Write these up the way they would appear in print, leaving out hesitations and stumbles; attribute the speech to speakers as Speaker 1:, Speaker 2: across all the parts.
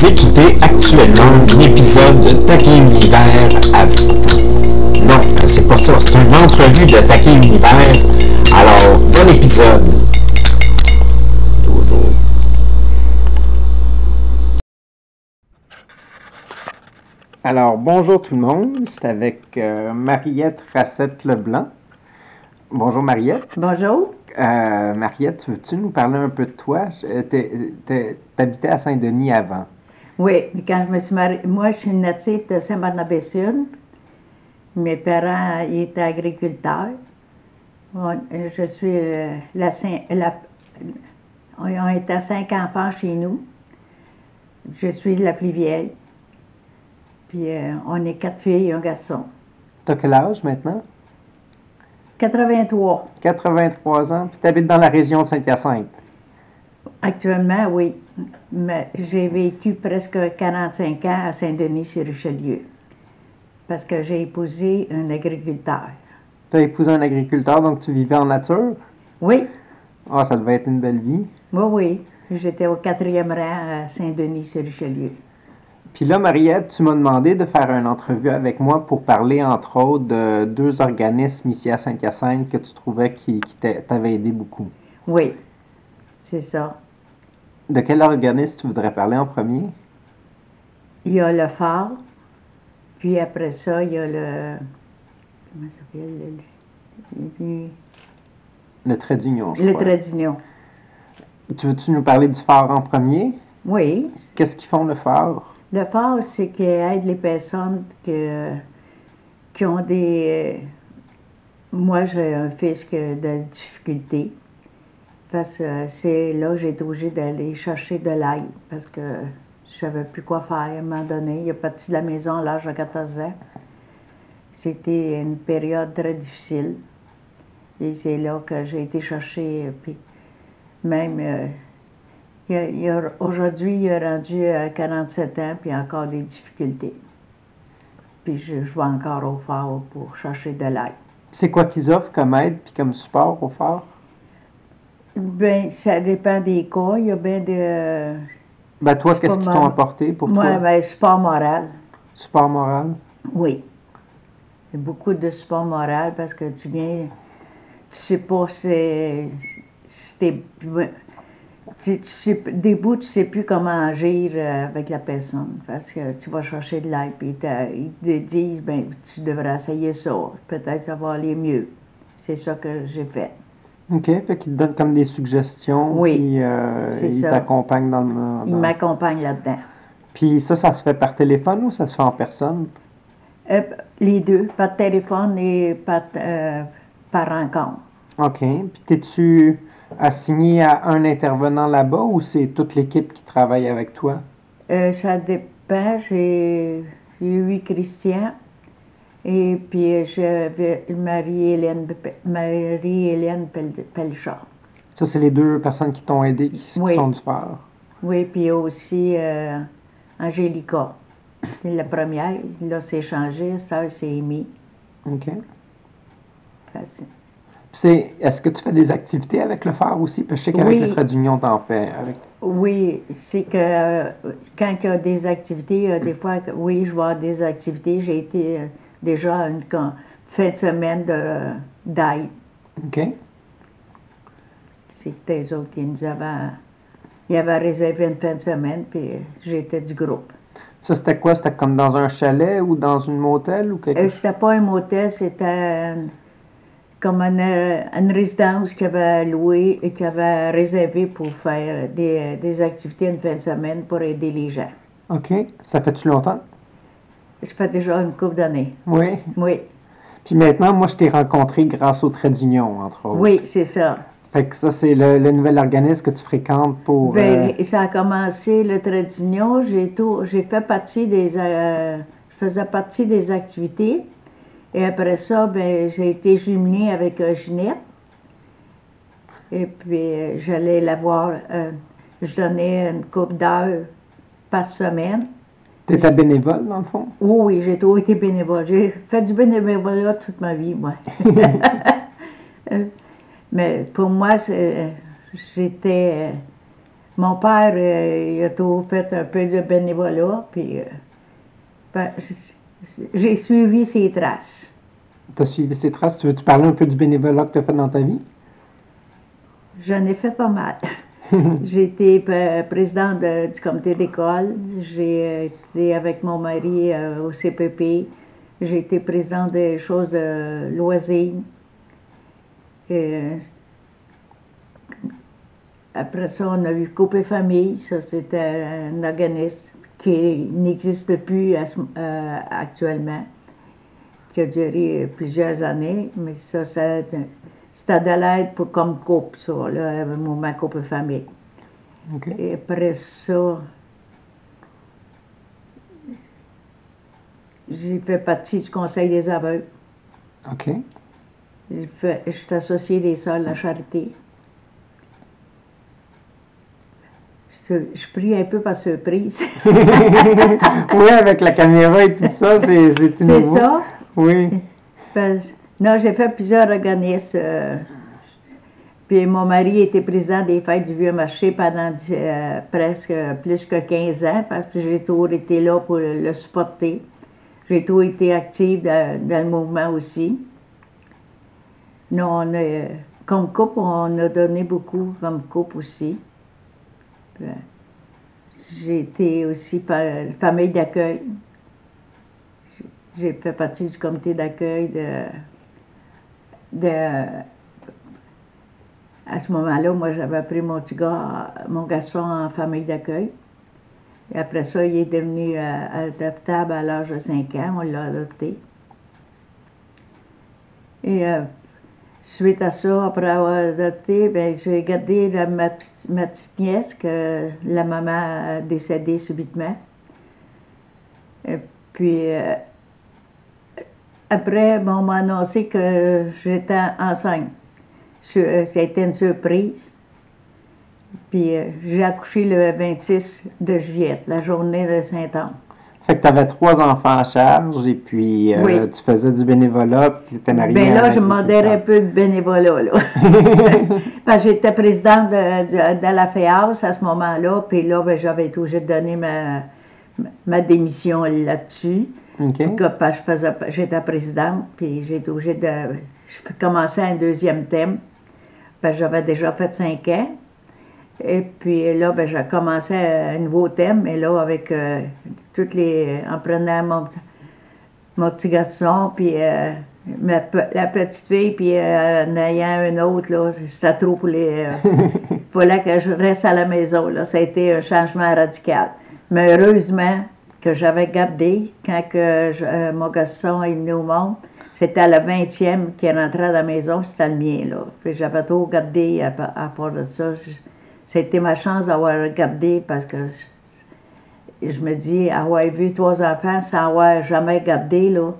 Speaker 1: Vous écoutez actuellement un épisode de Taquet Univers à vous. Non, c'est pas ça, c'est une entrevue de Taquet Univers. Alors, bon épisode. Alors, bonjour tout le monde, c'est avec Mariette Racette-Leblanc. Bonjour Mariette.
Speaker 2: Bonjour.
Speaker 1: Mariette, veux-tu nous parler un peu de toi? T'habitais à Saint-Denis avant.
Speaker 2: Oui, mais quand je me suis mariée, moi je suis native de Saint-Barnabé-Sud. Mes parents ils étaient agriculteurs. Je suis on était 5 enfants chez nous. Je suis la plus vieille. Puis on est 4 filles et un garçon.
Speaker 1: T'as quel âge maintenant?
Speaker 2: 83.
Speaker 1: 83 ans, puis tu habites dans la région de Saint-Hyacinthe.
Speaker 2: Actuellement, oui. Mais j'ai vécu presque 45 ans à Saint-Denis-sur-Richelieu. Parce que j'ai épousé un agriculteur.
Speaker 1: Tu as épousé un agriculteur, donc tu vivais en nature?
Speaker 2: Oui.
Speaker 1: Ah, ça devait être une belle vie.
Speaker 2: Oui, oui. J'étais au 4e rang à Saint-Denis-sur-Richelieu.
Speaker 1: Puis là, Mariette, tu m'as demandé de faire une entrevue avec moi pour parler, entre autres, de 2 organismes ici à Saint-Hyacinthe que tu trouvais qui t'avaient aidé beaucoup.
Speaker 2: Oui, c'est ça.
Speaker 1: De quel organisme tu voudrais parler en premier?
Speaker 2: Il y a le phare, puis après ça, il y a le... Comment ça s'appelle?
Speaker 1: Le trait d'union, je
Speaker 2: Le
Speaker 1: crois.
Speaker 2: trait d'union.
Speaker 1: Tu veux-tu nous parler du phare en premier?
Speaker 2: Oui.
Speaker 1: Qu'est-ce qu'ils font, le phare?
Speaker 2: Le phare, c'est qu'il aide les personnes qui ont des... moi, j'ai un fils qui a de difficultés. Parce que c'est là que j'ai été obligée d'aller chercher de l'aide. Parce que je savais plus quoi faire à un moment donné. Il est parti de la maison à l'âge de 14 ans. C'était une période très difficile. Et c'est là que j'ai été chercher. Puis même, aujourd'hui, il est rendu à 47 ans, puis encore des difficultés. Puis je vais encore au phare pour chercher de l'aide.
Speaker 1: C'est quoi qu'ils offrent comme aide puis comme support au phare?
Speaker 2: Bien, ça dépend des cas. Il y a bien de...
Speaker 1: Ben toi, qu'est-ce qu'ils t'ont apporté pour toi?
Speaker 2: Moi, bien, support moral.
Speaker 1: Support moral?
Speaker 2: Oui. C'est beaucoup de support moral parce que tu viens... Tu sais pas des bouts, tu sais plus comment agir avec la personne. Parce que tu vas chercher de l'aide, puis ils te disent, ben tu devrais essayer ça. Peut-être ça va aller mieux. C'est ça que j'ai fait.
Speaker 1: OK, fait qu'ils te donnent comme des suggestions.
Speaker 2: Oui,
Speaker 1: puis ils t'accompagnent dans le...
Speaker 2: Ils m'accompagnent là-dedans.
Speaker 1: Puis ça se fait par téléphone ou ça se fait en personne?
Speaker 2: Les deux, par téléphone et par rencontre.
Speaker 1: OK. Puis t'es-tu assigné à un intervenant là-bas ou c'est toute l'équipe qui travaille avec toi?
Speaker 2: Ça dépend. J'ai eu Christian. Et puis, j'avais Marie-Hélène Pelchard.
Speaker 1: Ça, c'est les 2 personnes qui t'ont aidé, qui sont du phare.
Speaker 2: Oui, puis aussi Angélica. La première, là, c'est changé, ça, c'est Amy.
Speaker 1: OK.
Speaker 2: Facile.
Speaker 1: Est-ce que tu fais des activités avec le phare aussi? Parce que je sais qu'avec le trait d'union, t'en fais.
Speaker 2: Oui, c'est que quand il y a des activités, des fois, oui, je vais avoir des activités. J'ai été... déjà une fin de semaine d'aide.
Speaker 1: OK.
Speaker 2: C'était eux autres qui nous avaient réservé une fin de semaine, puis j'étais du groupe.
Speaker 1: Ça, c'était quoi? C'était comme dans un chalet ou dans une motel ou quelque chose?
Speaker 2: C'était pas un motel, c'était comme une résidence qu'ils avaient louée et qu'ils avaient réservée pour faire des activités une fin de semaine pour aider les gens.
Speaker 1: OK. Ça fait-tu longtemps?
Speaker 2: Ça fait déjà une couple d'années.
Speaker 1: Oui?
Speaker 2: Oui.
Speaker 1: Puis maintenant, moi, je t'ai rencontré grâce au trait d'union, entre autres.
Speaker 2: Oui, c'est ça.
Speaker 1: Fait que ça, c'est le nouvel organisme que tu fréquentes pour...
Speaker 2: Bien, ça a commencé, le trait d'union. J'ai fait partie je faisais partie des activités. Et après ça, ben, j'ai été jumelée avec Ginette. Et puis, j'allais la voir. Je donnais une couple d'heures par semaine.
Speaker 1: T'étais bénévole, dans le fond?
Speaker 2: Oui, j'ai toujours été bénévole. J'ai fait du bénévolat toute ma vie, moi. Mais pour moi, j'étais Mon père, il a toujours fait un peu de bénévolat, puis ben, j'ai suivi ses traces.
Speaker 3: Tu as suivi ses traces. Tu veux-tu parler un peu du bénévolat que tu as fait dans ta vie?
Speaker 2: J'en ai fait pas mal. J'ai été présidente du comité d'école. J'ai été avec mon mari au CPP. J'ai été présidente des choses de loisirs. Après ça, on a eu Couple et Famille. Ça, c'était un organisme qui n'existe plus actuellement, qui a duré plusieurs années. Mais ça, c'était de l'aide comme couple, ça, là, le mouvement Couple et Famille.
Speaker 3: Okay.
Speaker 2: Et après ça, j'ai fait partie du Conseil des aveugles.
Speaker 3: OK.
Speaker 2: Je suis associée des Sœurs de la Charité. Je prie un peu par surprise.
Speaker 3: Oui, avec la caméra et tout ça, c'est
Speaker 2: C'est
Speaker 3: nouveau.
Speaker 2: ça.
Speaker 3: Oui.
Speaker 2: Non, j'ai fait plusieurs organismes. Puis mon mari était président des Fêtes du Vieux Marché pendant presque plus que 15 ans. Parce que j'ai toujours été là pour le supporter. J'ai toujours été active dans le mouvement aussi. Nous, comme couple, on a donné beaucoup comme couple aussi. J'ai été aussi famille d'accueil. J'ai fait partie du comité d'accueil à ce moment-là, moi, j'avais pris mon garçon en famille d'accueil. Et après ça, il est devenu adoptable à l'âge de 5 ans. On l'a adopté. Et suite à ça, après avoir adopté, ben, j'ai gardé ma petite nièce que la maman a décédé subitement. Et puis, après, bon, on m'a annoncé que j'étais enceinte. Ça a été une surprise. Puis, j'ai accouché le 26 de juillet, la journée de Saint-Anne.
Speaker 3: Fait que tu avais 3 enfants à charge et puis
Speaker 2: Oui.
Speaker 3: tu faisais du bénévolat puis tu étais mariée.
Speaker 2: Bien là, je modérais un peu de bénévolat, là. Parce que j'étais présidente de la FEAS à ce moment-là, puis là, ben, j'avais été obligée de donner ma démission là-dessus.
Speaker 3: OK.
Speaker 2: Parce que j'étais présidente, puis j'ai été obligée de... Je commençais un deuxième thème, parce que j'avais déjà fait 5 ans. Et puis là, ben, j'ai commencé un nouveau thème, et là, avec en prenant mon petit garçon, puis la petite fille, puis en ayant un autre, là, c'était trop pour les... Il fallait que je reste à la maison, là. Ça a été un changement radical. Mais heureusement que j'avais gardé, quand mon garçon est venu au monde, c'était le 20e qui est rentré à la maison, c'était le mien, là. Puis j'avais tout gardé à part de ça. C'était ma chance d'avoir gardé parce que je me dis, avoir vu 3 enfants sans avoir jamais gardé, là,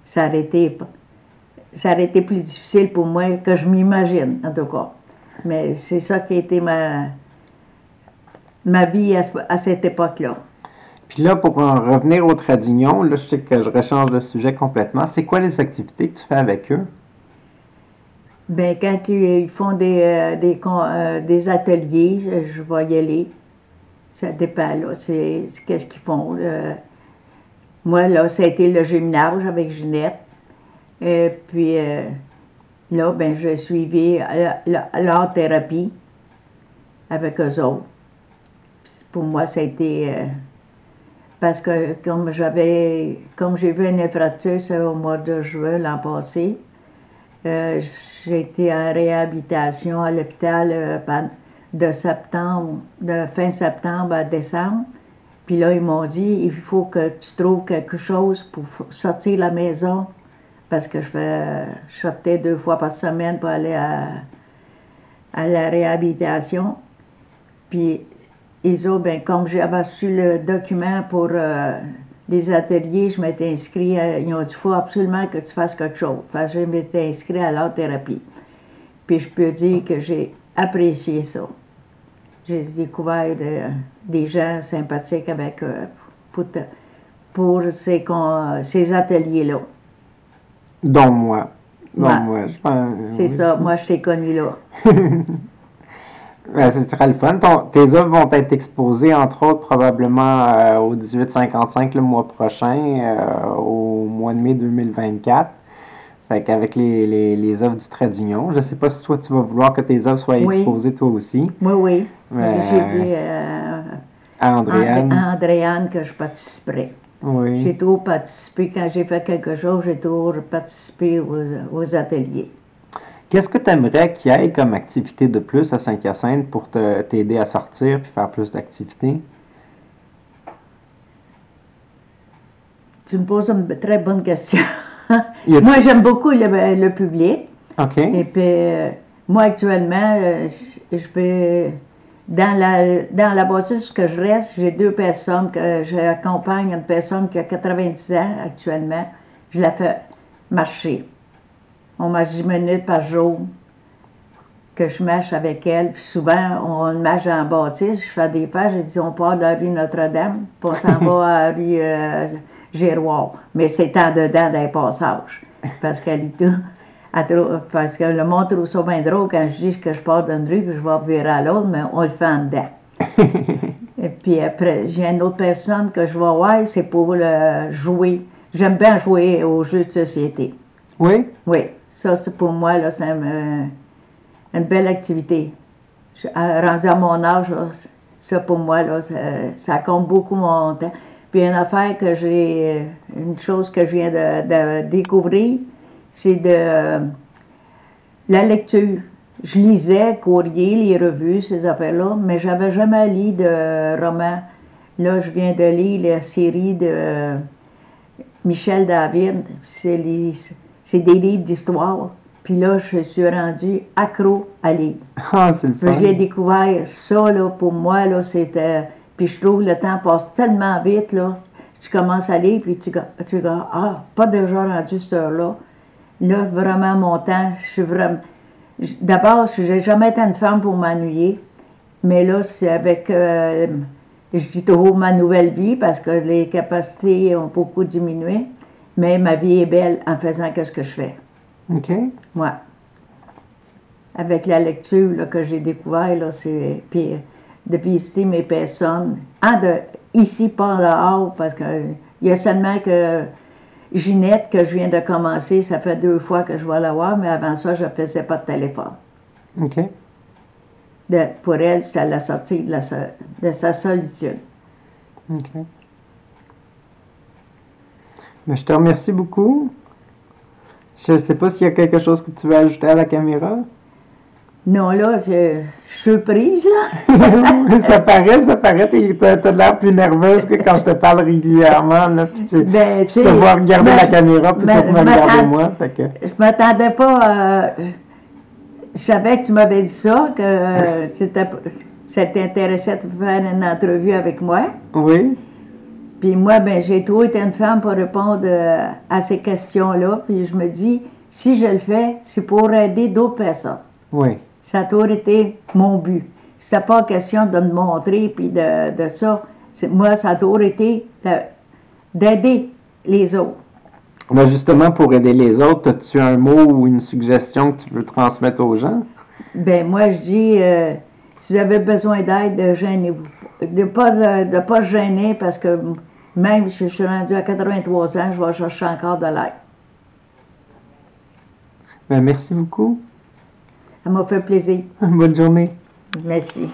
Speaker 2: ça aurait été plus difficile pour moi que je m'imagine, en tout cas. Mais c'est ça qui a été ma vie à cette époque-là.
Speaker 3: Puis là, pour en revenir au Tradignon, là, je sais que je rechange le sujet complètement. C'est quoi les activités que tu fais avec eux?
Speaker 2: Bien, quand ils font des ateliers, je vais y aller. Ça dépend, là. Qu'est-ce qu'ils font. Moi, là, ça a été le gymnase avec Ginette. Et puis, là, ben, j'ai suivi l'art-thérapie avec eux autres. Pour moi, ça a été... parce que comme j'ai vu une infracture au mois de juin l'an passé, j'ai été en réhabilitation à l'hôpital de fin septembre à décembre. Puis là, ils m'ont dit, il faut que tu trouves quelque chose pour sortir de la maison, parce que je sortais 2 fois par semaine pour aller à la réhabilitation. Puis ils ont, ben, comme j'avais reçu le document pour des ateliers, je m'étais inscrit, ils ont dit, il faut absolument que tu fasses quelque chose. Fait que je m'étais inscrit à l'art-thérapie. Puis je peux dire que j'ai apprécié ça. J'ai découvert des gens sympathiques avec pour ces ateliers-là.
Speaker 3: Dont moi.
Speaker 2: Ouais. C'est ça, moi je t'ai connu là.
Speaker 3: Ben, c'est très le fun. Tes œuvres vont être exposées, entre autres, probablement au 1855 le mois prochain, au mois de mai 2024. Fait qu'avec les œuvres du trait d'union. Je sais pas si toi, tu vas vouloir que tes œuvres soient
Speaker 2: Oui.
Speaker 3: exposées toi aussi.
Speaker 2: Oui, oui.
Speaker 3: Mais-
Speaker 2: J'ai dit
Speaker 3: À Andréane.
Speaker 2: à Andréane que je participerais.
Speaker 3: Oui.
Speaker 2: J'ai toujours participé, quand j'ai fait quelque chose, j'ai toujours participé aux ateliers.
Speaker 3: Qu'est-ce que tu aimerais qu'il y ait comme activité de plus à Saint-Hyacinthe pour t'aider à sortir puis faire plus d'activités?
Speaker 2: Tu me poses une très bonne question.
Speaker 3: Y a-
Speaker 2: Moi, j'aime beaucoup le public.
Speaker 3: OK.
Speaker 2: Et puis, moi, actuellement, je vais... Dans la bâtisse que je reste, j'ai 2 personnes que j'accompagne. Une personne qui a 90 ans actuellement. Je la fais marcher. On marche 10 minutes par jour que je marche avec elle. Puis souvent, on marche en bâtisse. Je fais des pas. J'ai dit, on part de la rue Notre-Dame, puis on s'en va à la rue Giroir. Mais c'est en dedans d'un passage. Parce qu'elle est tout... Parce que le monde trouve ça bien drôle quand je dis que je pars d'une rue puis je vais virer à l'autre, mais on le fait en dedans. Et puis après, j'ai une autre personne que je vais voir, c'est pour jouer. J'aime bien jouer aux jeux de société.
Speaker 3: Oui?
Speaker 2: Oui, ça c'est pour moi, là, c'est une belle activité. Rendu à mon âge, là, ça pour moi, là, ça compte beaucoup mon temps. Puis une affaire que une chose que je viens de découvrir, c'est de la lecture. Je lisais courrier, les revues, ces affaires-là, mais j'avais jamais lu de roman. Là, je viens de lire la série de Michel David. C'est des livres d'histoire. Puis là, je suis rendue accro à lire.
Speaker 3: Ah, c'est le fun.
Speaker 2: J'ai découvert ça, là, pour moi, là, c'était... Puis je trouve que le temps passe tellement vite, là. Tu commences à lire, puis tu dis, ah, pas déjà rendu cette heure-là. Là, vraiment, mon temps, je suis vraiment... D'abord, je n'ai jamais été une femme pour m'ennuyer, mais là, c'est avec, je dis toujours ma nouvelle vie, parce que les capacités ont beaucoup diminué, mais ma vie est belle en faisant ce que je fais.
Speaker 3: OK.
Speaker 2: Moi. Avec la lecture là, que j'ai découvert, là, c'est... Puis de visiter mes personnes, ici, pas dehors, parce qu'il y a seulement que... Ginette, que je viens de commencer, ça fait 2 fois que je vais la voir, mais avant ça, je ne faisais pas de téléphone.
Speaker 3: OK.
Speaker 2: Pour elle, c'est la sortie de sa solitude.
Speaker 3: OK. Mais je te remercie beaucoup. Je ne sais pas s'il y a quelque chose que tu veux ajouter à la caméra.
Speaker 2: Non, là, je suis prise, là.
Speaker 3: ça paraît, t'as l'air plus nerveuse que quand je te parle régulièrement, là, puis tu te vois regarder la caméra plutôt que me regarder moi, fait que...
Speaker 2: Je m'attendais pas, je savais que tu m'avais dit ça, que ça t'intéressait de faire une entrevue avec moi.
Speaker 3: Oui.
Speaker 2: Puis moi, ben, j'ai toujours été une femme pour répondre à ces questions-là, puis je me dis, si je le fais, c'est pour aider d'autres personnes.
Speaker 3: Oui.
Speaker 2: Ça a toujours été mon but. C'est pas question de me montrer puis de ça. Moi, ça a toujours été d'aider les autres.
Speaker 3: Mais justement, pour aider les autres, as-tu un mot ou une suggestion que tu veux transmettre aux gens?
Speaker 2: Ben moi, je dis, si vous avez besoin d'aide, gênez-vous. De pas se gêner parce que même si je suis rendue à 83 ans, je vais chercher encore de l'aide.
Speaker 3: Ben, merci beaucoup.
Speaker 2: Ça m'a fait plaisir.
Speaker 3: Bonne journée.
Speaker 2: Merci.